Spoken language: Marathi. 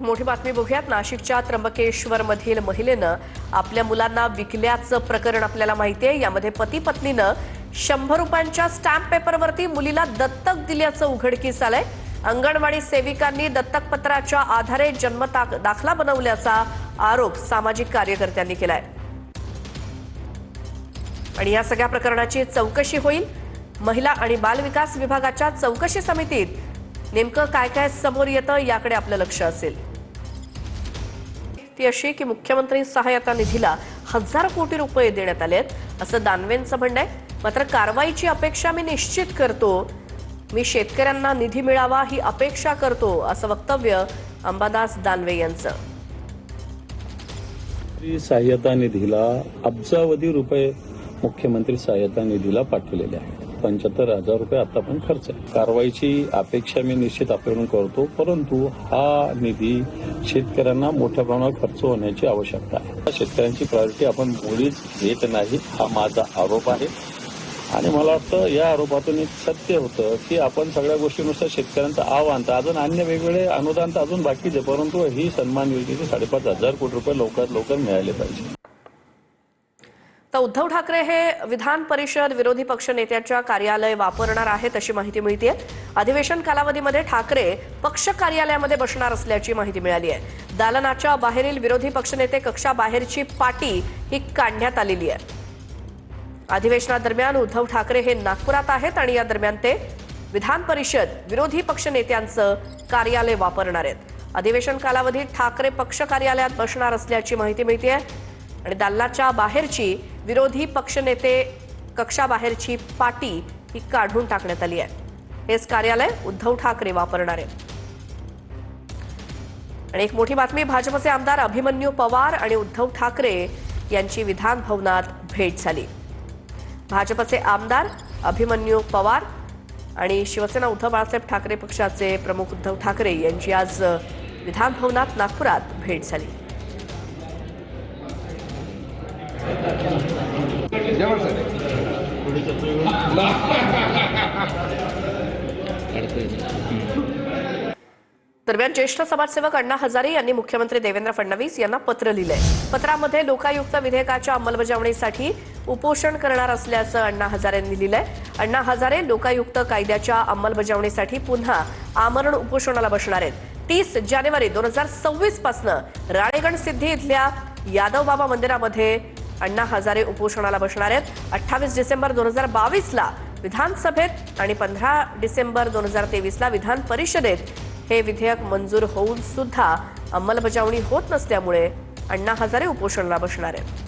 मोठी बातमी बघूयात। नाशिकच्या त्र्यंबकेश्वर मधील महिलेनं आपल्या मुलांना विकल्याचं प्रकरण आपल्याला माहिती आहे। यामध्ये पती पत्नीनं 100 रुपयांच्या स्टॅम्प पेपरवरती मुलीला दत्तक दिल्याचं उघडकीस आलंय। अंगणवाडी सेविकांनी दत्तक पत्राच्या आधारे जन्म दाखला बनवल्याचा आरोप सामाजिक कार्यकर्त्यांनी केलाय आणि या सगळ्या प्रकरणाची चौकशी होईल। महिला आणि बाल विकास विभागाच्या चौकशी समितीत नेमकं काय काय समोर येतं याकडे आपलं लक्ष असेल। ती अशी की मुख्यमंत्री सहायता निधीला 1000 कोटी रुपये देण्यात आलेत असं दानवेंचं म्हणणं आहे। मात्र कारवाईची अपेक्षा मी निश्चित करतो, मी शेतकऱ्यांना निधी मिळावा ही अपेक्षा करतो असं वक्तव्य अंबादास दानवे यांचं। सहायता निधीला अब्जावधी रुपये मुख्यमंत्री सहायता निधीला पाठवलेले आहेत। 75,000 रुपये आता पण खर्च आहे। कारवाईची अपेक्षा मी निश्चित आपण करतो, परंतु हा निधी शेतकऱ्यांना मोठ्या प्रमाणात खर्च होण्याची आवश्यकता आहे। शेतकऱ्यांची प्रायोरिटी आपण मुळीच घेत नाही, हा माझा आरोप आहे। आणि मला वाटतं या आरोपातून एक सत्य होतं की आपण सगळ्या गोष्टीनुसार शेतकऱ्यांचं आव्हान अजून अन्य वेगवेगळे अनुदान तर अजून बाकीच आहे, परंतु ही सन्मान योजनेचे 5,500 कोटी रुपये लवकरात लवकर मिळाले पाहिजे। तर उद्धव ठाकरे हे विधान परिषद विरोधी पक्ष नेत्याच्या कार्यालय वापरणार आहेत अशी माहिती मिळते। अधिवेशन कालावधीमध्ये ठाकरे पक्ष कार्यालयामध्ये बसणार असल्याची माहिती मिळाली आहे। दालनाच्या बाहेरील विरोधी पक्षनेते कक्षाबाहेरची पाटी ही काढण्यात आलेली आहे। अधिवेशनादरम्यान उद्धव ठाकरे हे नागपुरात आहेत आणि या दरम्यान ते विधान परिषद विरोधी पक्ष नेत्यांचं कार्यालय वापरणार आहेत। अधिवेशन कालावधीत ठाकरे पक्ष कार्यालयात बसणार असल्याची माहिती मिळते आणि दालनाच्या बाहेरची विरोधी पक्षनेते कक्षाबाहेरची पाटी ही काढून टाकण्यात आली आहे। हेच कार्यालय उद्धव ठाकरे वापरणार आहेत। आणि एक मोठी बातमी, भाजपचे आमदार अभिमन्यू पवार आणि उद्धव ठाकरे यांची विधान भवनात भेट झाली। भाजपचे आमदार अभिमन्यू पवार आणि शिवसेना उद्धव बाळासाहेब ठाकरे पक्षाचे प्रमुख उद्धव ठाकरे यांची आज विधान भवनात नागपुरात भेट झाली। दरम्यान ज्येष्ठ समाजसेवक अण्णा हजारे यांनी मुख्यमंत्री देवेंद्र फडणवीस यांना पत्र लिहिलंय। पत्रामध्ये लोकायुक्त विधेयकाच्या अंमलबजावणीसाठी उपोषण करणार असल्याचं अण्णा हजारेंनी लिहिलंय। अण्णा हजारे लोकायुक्त कायद्याच्या अंमलबजावणीसाठी पुन्हा आमरण उपोषणाला बसणार आहेत। 30 जानेवारी 2026 पासून राळेगण सिद्धी इथल्या यादव बाबा मंदिरामध्ये अण्णा हजारे उपोषणाला बसणार आहेत। 28 डिसेंबर 2022 ला विधानसभेत आणि 15 डिसेंबर 2023 ला विधान परिषदेत हे विधेयक मंजूर होऊन सुद्धा अंमलबजावणी होत नसल्यामुळे अण्णा हजारे उपोषणाला बसणार आहेत।